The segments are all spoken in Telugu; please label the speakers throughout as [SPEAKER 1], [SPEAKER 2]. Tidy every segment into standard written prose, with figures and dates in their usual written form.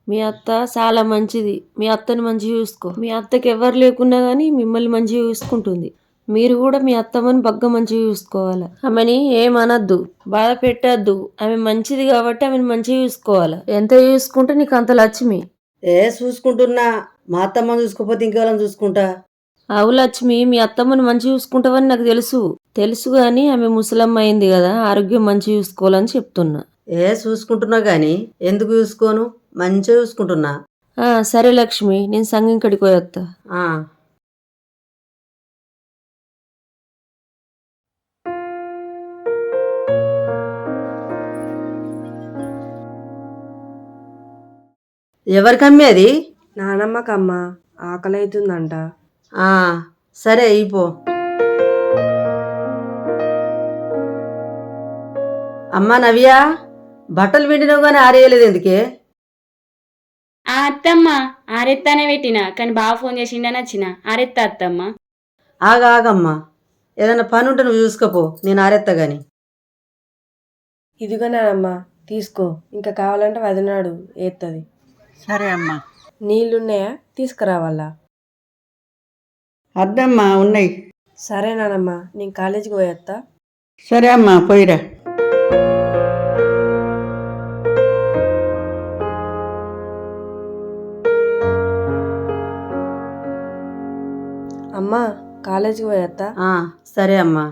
[SPEAKER 1] మీ అత్త చాలా మంచిది. మీ అత్తని మంచిగా చూసుకో. మీ అత్తకి ఎవరు లేకున్నా గానీ మిమ్మల్ని మంచిగా చూసుకుంటుంది. మీరు కూడా మీ అత్తమ్మని బగ్గ మంచిగా చూసుకోవాలి. ఆమెని ఏమనద్దు, బాధ పెట్టద్దు. ఆమె మంచిది కాబట్టి ఆమెను మంచిగా చూసుకోవాలి. ఎంత చూసుకుంటే నీకు అంత లక్ష్మి.
[SPEAKER 2] చూసుకుంటున్నా. మా అత్తమ్మ చూసుకోపోతే ఇంకెవరం చూసుకుంటా.
[SPEAKER 1] అవు లక్ష్మి, మీ అత్తమ్మని మంచిగా చూసుకుంటావని నాకు తెలుసు గాని ఆమె ముసలమ్మ అయింది కదా, ఆరోగ్యం మంచిగా చూసుకోవాలని చెప్తున్నా.
[SPEAKER 2] చూసుకుంటున్నా గాని ఎందుకు చూసుకోను? మంచిగా చూసుకుంటున్నా.
[SPEAKER 1] సరే లక్ష్మి, నేను సంఘం కడికి పోయొత్తా.
[SPEAKER 2] ఎవరికమ్మేది?
[SPEAKER 3] నానమ్మకమ్మా, ఆకలి అవుతుందంట.
[SPEAKER 2] సరే అయిపో. అమ్మా నవ్య, బట్టలు పిండినావు గానీ ఆరేయలేదు ఎందుకే?
[SPEAKER 4] అత్తమ్మ ఆరెత్తానే పెట్టినా, కానీ బాగా ఫోన్ చేసిండని వచ్చిన. ఆరెత్తా అత్తమ్మ.
[SPEAKER 2] ఆగమ్మా, ఏదైనా పని ఉంటే నువ్వు చూసుకోపో, నేను ఆరెత్తా గాని.
[SPEAKER 3] ఇదిగో నానమ్మ, తీసుకో. ఇంకా కావాలంటే వదినాడు ఏత్తది.
[SPEAKER 5] సరే అమ్మా.
[SPEAKER 3] నీళ్లున్నాయా? తీసుకురావాలా?
[SPEAKER 5] అద్దమ్మా ఉన్నాయి.
[SPEAKER 3] సరే నానమ్మ, నేను కాలేజీకి పోయేత్తా.
[SPEAKER 5] సరే అమ్మా, పోయిరా.
[SPEAKER 3] అమ్మా, కాలేజీకి పోయేత్తా.
[SPEAKER 2] సరే అమ్మా.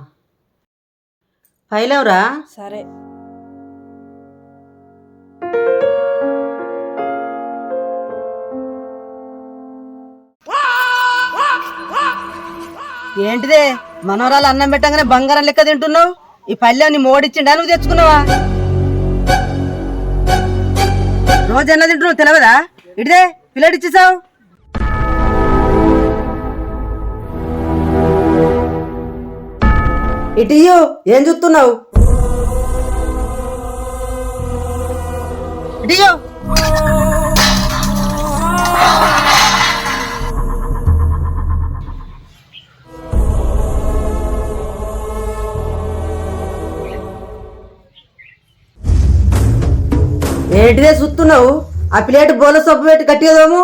[SPEAKER 2] ఫైలవరా?
[SPEAKER 3] సరే.
[SPEAKER 2] ఏంటిదే, మనవరాలు అన్నం పెట్టగానే బంగారం లెక్క తింటున్నావు? ఈ పల్లెని మోడిచ్చిండా, నువ్వు తెచ్చుకున్నావా? రోజు ఎన్న తింటున్నావు తెలియదా? ఇటుదే పిల్లడి ఇచ్చేసావు. ఇటు ఏం చూస్తున్నావు? ఇటు ఏంటిదే చూస్తున్నావు? ఆ ప్లేట్ బోల సబ్బు పెట్టి కట్టేదాము.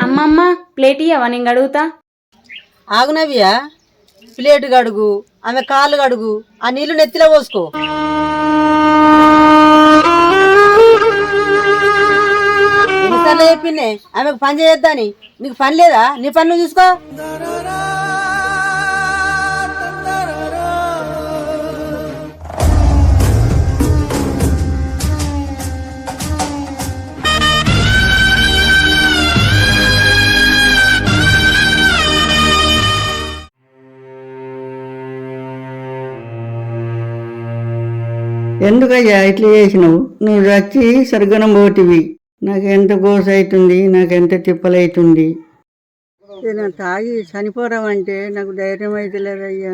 [SPEAKER 4] అమ్మమ్మ ప్లేట్ ఇయ్యవా, నేను గడుగుతా.
[SPEAKER 2] ఆగునవ్యా, ప్లేటు గడుగు, ఆమె కాళ్ళు గడుగు, ఆ నీళ్లు నెత్తిలో పోసుకో. ఎన్నిసార్లు చెప్పిందే ఆమెకు పని చేయొద్దని? నీకు పని లేదా? నీ పని నువ్వు చూసుకో.
[SPEAKER 5] ఎందుకయ్యా ఇట్లా చేసినావు? నువ్వు వచ్చి సర్గనం పోటివి. నాకెంత గోస అవుతుంది, నాకెంత తిప్పలవుతుంది. నేను తాగి చనిపోరామంటే నాకు ధైర్యం అయితే లేదయ్యా.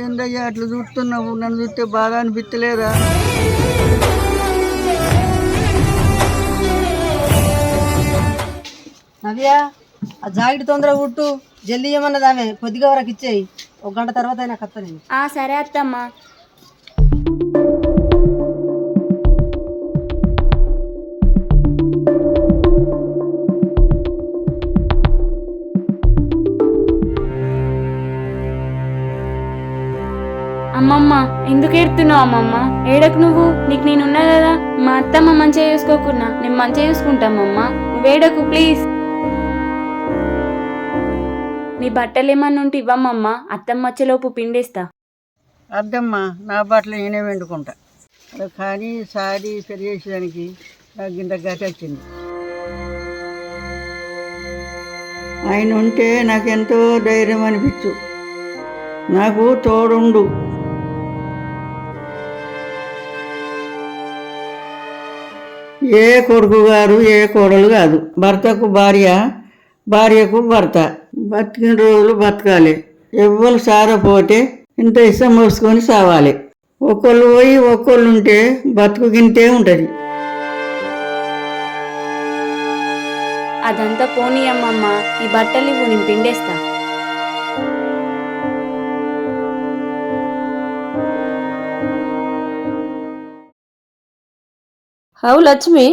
[SPEAKER 5] ఏందయ్యా అట్లా చూస్తున్నావు? నన్ను చూస్తే బాధ అనిపించలేదా?
[SPEAKER 2] నవ్యా, ఆ జాకెట్ తొందరగా కుట్టు. జల్దీ ఏమన్నది ఆమె, కొద్దిగా వరకు ఇచ్చేయి. ఒక గంట తర్వాత అయినా కత్త నేను.
[SPEAKER 4] సరే అత్తమ్మ. అమ్మమ్మ ఎందుకు ఏడుతున్నావు? అమ్మమ్మ ఏడకు నువ్వు, నీకు నేనున్నా కదా. మా అత్తమ్మ మంచిగా చూసుకోకున్నా నేను మంచిగా చూసుకుంటామమ్మ, నువ్వు ఏడకు ప్లీజ్. నీ బట్టలు ఏమన్నా ఉంటే ఇవ్వమ్మమ్మ, అత్తమ్మ వచ్చేలోపు పిండేస్తా.
[SPEAKER 5] అద్దమ్మా, నా బట్టలు నేనే వండుకుంటా. కానీ సారీ సరి చేసేదానికి నాకు ఇంత గతి వచ్చింది. ఆయన ఉంటే నాకెంతో ధైర్యం అనిపించు. నాకు తోడుండు. ఏ కొడుకు గారు ఏ కోడలు కాదు. భర్తకు భార్య, భార్యకు భర్త. బతికిన రోజులు బతకాలి. ఎవ్వరు సారపోతే ఇంత ఇష్టం మోసుకొని సావాలి. ఒక్కళ్ళు పోయి ఒక్కళ్ళు ఉంటే బతుకు గింతే ఉంటుంది.
[SPEAKER 4] అదంతా పోనీ అమ్మమ్మ, ఈ బట్టలు ఇవ్వు, నేను పిండేస్తా.
[SPEAKER 1] అవు లక్ష్మి,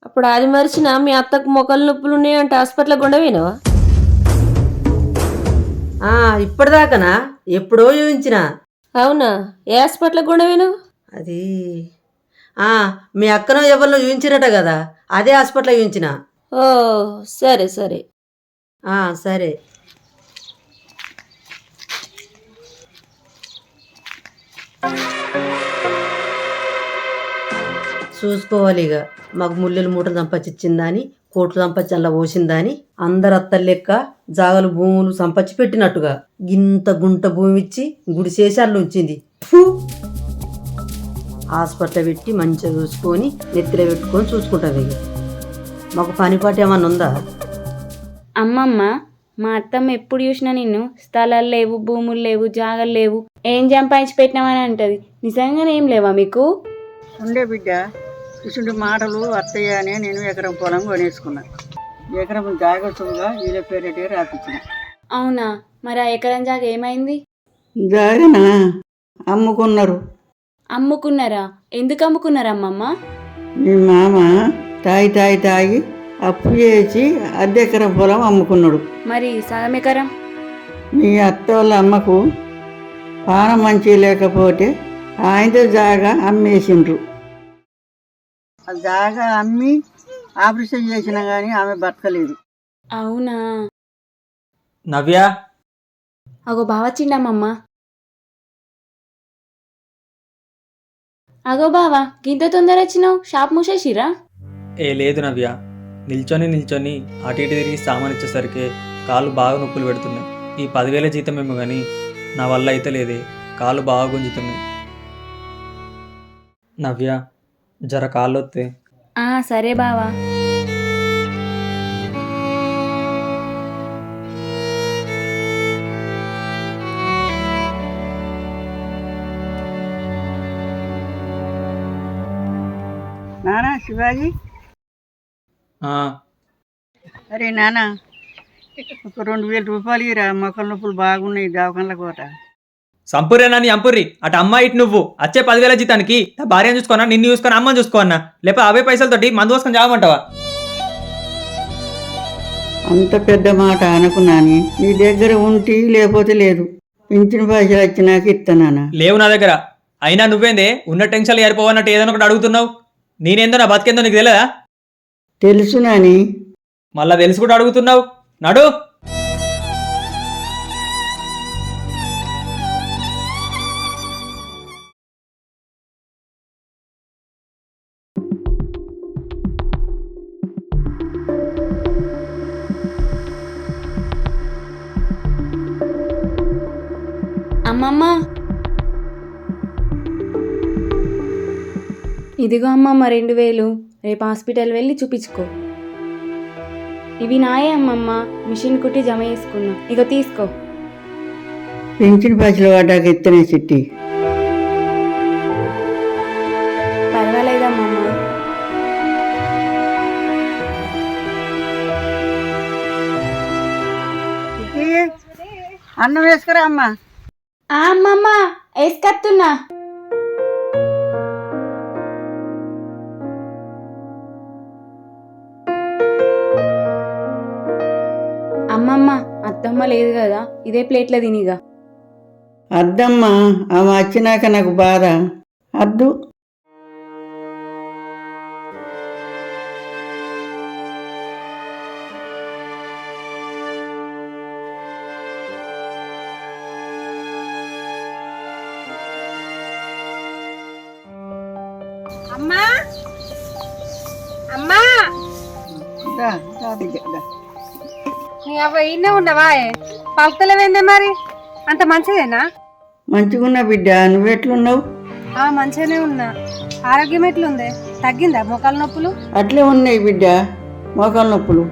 [SPEAKER 1] అప్పుడు అది మరిచిన మీ అత్తకు మొక్కలు నొప్పులు ఉన్నాయంటే హాస్పిటల్ గుండవేనవా?
[SPEAKER 2] ఇప్పటిదాకానా? ఎప్పుడో చూపించిన.
[SPEAKER 1] అవునా? ఏ హాస్పిటల్ గుండవేను?
[SPEAKER 2] అది మీ అక్కనో ఎవరినో చూపించిరట కదా, అదే హాస్పిటల్ చూపించిన.
[SPEAKER 1] ఓ సరే సరే.
[SPEAKER 2] సరే. చూసుకోవాలి ఇక. మాకు ముల్లెలు మూటలు సంపచ్చిచ్చిందా అని, కోట్లు సంపచ్చి అలా పోసిందా అని, అందరు అత్తలు లెక్క జాగలు భూములు సంపచ్చి పెట్టినట్టుగా గింత గుంట భూమి ఇచ్చి గుడి చేసి అల్లు ఉంచింది. హాస్పిటల్ పెట్టి మంచిగా చూసుకొని నెత్తిలో పెట్టుకొని చూసుకుంటాం. ఇక మాకు పనిపాటు ఏమన్నా ఉందా?
[SPEAKER 4] అమ్మమ్మ, మా అత్తమ్మ ఎప్పుడు చూసినా నిన్ను స్థలాలు లేవు, భూములు లేవు, జాగలు లేవు, ఏం సంపాదించి పెట్టినామని అంటది. నిజంగానే ఏం లేవా మీకు?
[SPEAKER 5] ఉండే బిడ్డ, ఇటువంటి మాటలు అత్తయ్య అని నేను ఎకరం పొలం కొనేసుకున్నా. ఎకరం జాగ్రత్తగా వీళ్ళ పేరేటే రాపించిన.
[SPEAKER 4] అవునా? మరి ఆ ఎకరం జాగ ఏమైంది?
[SPEAKER 5] జాగనా అమ్ముకున్నారు.
[SPEAKER 4] అమ్ముకున్నారా? ఎందుకు అమ్ముకున్నారా అమ్మమ్మ?
[SPEAKER 5] మీ మామ తాగి అప్పు చేసి అద్దెకరం పొలం అమ్ముకున్నాడు.
[SPEAKER 4] మరి సగం ఎకరం?
[SPEAKER 5] మీ అత్త వాళ్ళ అమ్మకు పానం మంచి లేకపోతే ఆయనతో జాగా అమ్మేసిండ్రు. ఆ జాగా అమ్మి ఆపరేషన్ చేసినా కానీ ఆమె బతకలేదు.
[SPEAKER 4] అవునా?
[SPEAKER 6] నవ్య,
[SPEAKER 4] అగో బావచ్చిండమ్మమ్మ. అగో బావా, గింత తొందర వచ్చినావు, షాప్ మూసేసిరా?
[SPEAKER 6] లేదు నవ్య, నిల్చొని అటు ఇటు తిరిగి సామాన్ ఇచ్చేసరికి కాళ్ళు బాగా నొప్పులు పెడుతున్నాయి. ఈ 10,000 జీతం ఏమో కానీ నా వల్ల అయితే లేదే, కాళ్ళు బాగా గుంజుతున్నాయి. నవ్య, జర కాళ్ళు వస్తే.
[SPEAKER 4] సరే బావా.
[SPEAKER 5] నానా శివాజీ, అరే నానా, ఒక 2,000 రూపాయలు ఇరా, మొక్కల నొప్పులు బాగున్నాయి దవాఖానల కోట.
[SPEAKER 6] సంపూరేనా నీ అంపుర్రి, అటు అమ్మ ఇటు నువ్వు వచ్చే 10,000 జీతానికి నా భార్యను చూసుకోనా, నిన్ను చూసుకొని అమ్మని చూసుకోవన్నా, లేకపోతే 50 పైసలతోటి మందు పోసుకొని చావమంటావా?
[SPEAKER 5] అంత పెద్ద మాట అనుకున్నాను. నీ దగ్గర ఉంటే లేకపోతే లేదు. పింఛన్ పైసలు వచ్చినాక ఇస్తానా?
[SPEAKER 6] లేవు నా దగ్గర. అయినా నువ్వేందే ఉన్న టెన్షన్లు ఏరిపోవన్నట్టు ఏదైనా ఒకటి అడుగుతున్నావు. నేనేందో నా బతికేందో నీకు తెలియదా?
[SPEAKER 5] తెలుసు నాని.
[SPEAKER 6] మళ్ళా తెలిసి కూడా అడుగుతున్నావు. నడు.
[SPEAKER 4] అమ్మమ్మ, ఇదిగో అమ్మమ్మ 2,000, రేపు హాస్పిటల్ వెళ్ళి చూపించుకో. ఇవి నాయే అమ్మమ్మ, మిషన్ కుట్టి జమ చేసుకున్నా, ఇక తీసుకో.
[SPEAKER 5] పింఛన్ పైసలు పడ్డాక ఇస్తనే చిట్టి.
[SPEAKER 4] పర్వాలేదమ్మమ్మ.
[SPEAKER 5] అన్నం వేసుకురా అమ్మా.
[SPEAKER 4] అమ్మమ్మ వేసుకత్తున్నా. అమ్మమ్మ, అత్తమ్మ లేదు కదా, ఇదే ప్లేట్లో తినిగా.
[SPEAKER 5] అద్దమ్మా, ఆమె వచ్చినాక నాకు బాధ. అద్దు.
[SPEAKER 2] అమ్మా అమ్మా,
[SPEAKER 5] దా, దా బిడ్డ, దా.
[SPEAKER 2] నీ అవ్వ ఇన్నే ఉండవా? పలతలేవేందే మరి? అంత మంచిదేనా?
[SPEAKER 5] మంచిగున్నా బిడ్డ, నువ్వెట్లున్నావు?
[SPEAKER 7] మంచిగానే ఉన్నా. ఆరోగ్యం ఎట్లుంది? తగ్గిందా మోకాల నొప్పులు?
[SPEAKER 5] అట్లే ఉన్నాయి బిడ్డ మోకాలు నొప్పులు.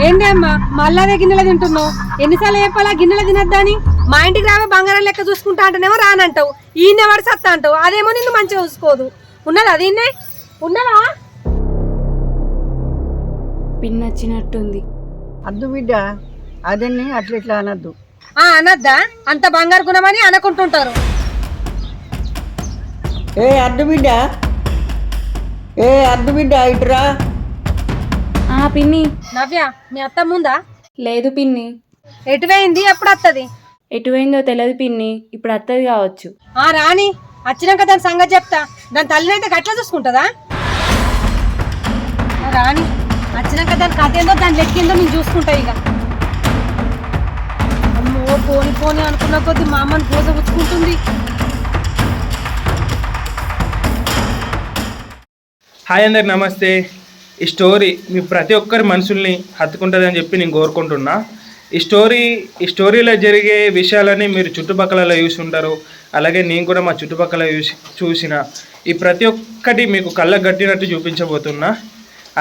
[SPEAKER 7] ఏంటి అమ్మా మళ్ళా అదే గిన్నెలు తింటున్నావు? ఎన్నిసార్లు చెప్పాలా గిన్నెలు తినద్దని? మా ఇంటికి రావే బంగారం లెక్క చూసుకుంటా అంటేనేమో రానంటావు, ఈయన వాడు సత్తా అంటావు, అదేమో నిన్ను మంచిగా చూసుకోదు. ఉన్నదా దీన్నే? ఉన్నదా?
[SPEAKER 4] పిన్ వచ్చినట్టుంది.
[SPEAKER 5] అద్దు బిడ్డ అదన్ని అట్లా ఇట్లా అనద్దు.
[SPEAKER 7] అనద్దా? అంత బంగారు గుణమని అనుకుంటుంటారు.
[SPEAKER 5] అద్దు బిడ్డ అద్దు బిడ్డ ఇటురా.
[SPEAKER 4] పిన్ని.
[SPEAKER 7] నవ్య మీ అత్త ముందా?
[SPEAKER 4] లేదు పిన్ని.
[SPEAKER 7] ఎటువైంది? ఎప్పుడు వస్తుంది?
[SPEAKER 4] ఎటువైందో తెలియదు పిన్ని, ఇప్పుడు అత్తది కావచ్చు.
[SPEAKER 7] రాని వచ్చినాక దాని సంగతి చెప్తా. దాని తల్లినైతే గట్లా చూసుకుంటుందా? రాని వచ్చినాక దాని కథ ఏందో దాని లెక్కిందో నేను చూసుకుంటా. ఇక అమ్మో పోని పోని అనుకున్న కొద్ది మా అమ్మని పూజ పుచ్చుకుంటుంది.
[SPEAKER 8] హాయ్ అందరికి నమస్తే. ఈ స్టోరీ మీ ప్రతి ఒక్కరి మనుషుల్ని హత్తుకుంటుందని చెప్పి నేను కోరుకుంటున్నా. ఈ స్టోరీలో జరిగే విషయాలని మీరు చుట్టుపక్కల చూసి ఉంటారు, అలాగే నేను కూడా మా చుట్టుపక్కల చూసిన ఈ ప్రతి ఒక్కటి మీకు కళ్ళకు కట్టినట్టు చూపించబోతున్నా.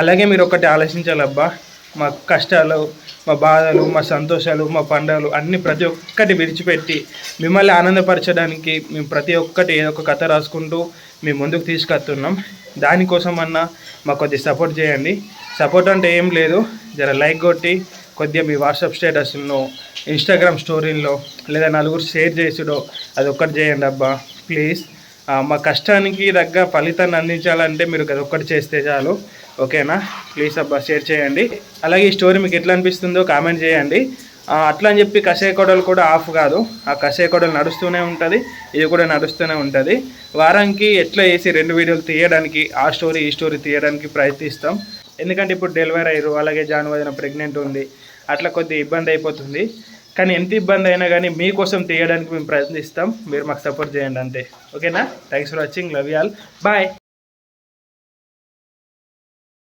[SPEAKER 8] అలాగే మీరు ఒకటి ఆలోచించాలబ్బా, మా కష్టాలు, మా బాధలు, మా సంతోషాలు, మా పండుగలు అన్నీ ప్రతి ఒక్కటి విడిచిపెట్టి మిమ్మల్ని ఆనందపరచడానికి మేము ప్రతి ఒక్కటి ఏదో ఒక కథ రాసుకుంటూ మేము ముందుకు తీసుకొస్తున్నాం. దానికోసమన్నా మాకు కొద్దిగా సపోర్ట్ చేయండి. సపోర్ట్ అంటే ఏం లేదు, జర లైక్ కొట్టి కొద్దిగా మీ వాట్సాప్ స్టేటస్లో, ఇన్స్టాగ్రామ్ స్టోరీల్లో లేదా నలుగురు షేర్ చేసుడో అది ఒక్కటి చేయండి అబ్బా ప్లీజ్. మా కష్టానికి తగ్గ ఫలితాన్ని అందించాలంటే మీరు అది ఒక్కటి చేస్తే చాలు, ఓకేనా? ప్లీజ్ అబ్బా షేర్ చేయండి. అలాగే ఈ స్టోరీ మీకు ఎట్లా అనిపిస్తుందో కామెంట్ చేయండి. అట్లా అని చెప్పి కషాయ కొడలు కూడా ఆఫ్ కాదు, ఆ కషాయ కొడలు నడుస్తూనే ఉంటుంది, ఇది కూడా నడుస్తూనే ఉంటుంది. వారానికి ఎట్లా వేసి 2 వీడియోలు తీయడానికి, ఆ స్టోరీ ఈ స్టోరీ తీయడానికి ప్రయత్నిస్తాం. ఎందుకంటే ఇప్పుడు డెలివరీ అయ్యారు, అలాగే జాన్వదిన ప్రెగ్నెంట్ ఉంది, అట్లా కొద్దిగా ఇబ్బంది అయిపోతుంది. కానీ ఎంత ఇబ్బంది అయినా కానీ మీకోసం తీయడానికి మేము ప్రయత్నిస్తాం. మీరు మాకు సపోర్ట్ చేయండి అంతే, ఓకేనా? Thanks for watching, love you all, bye.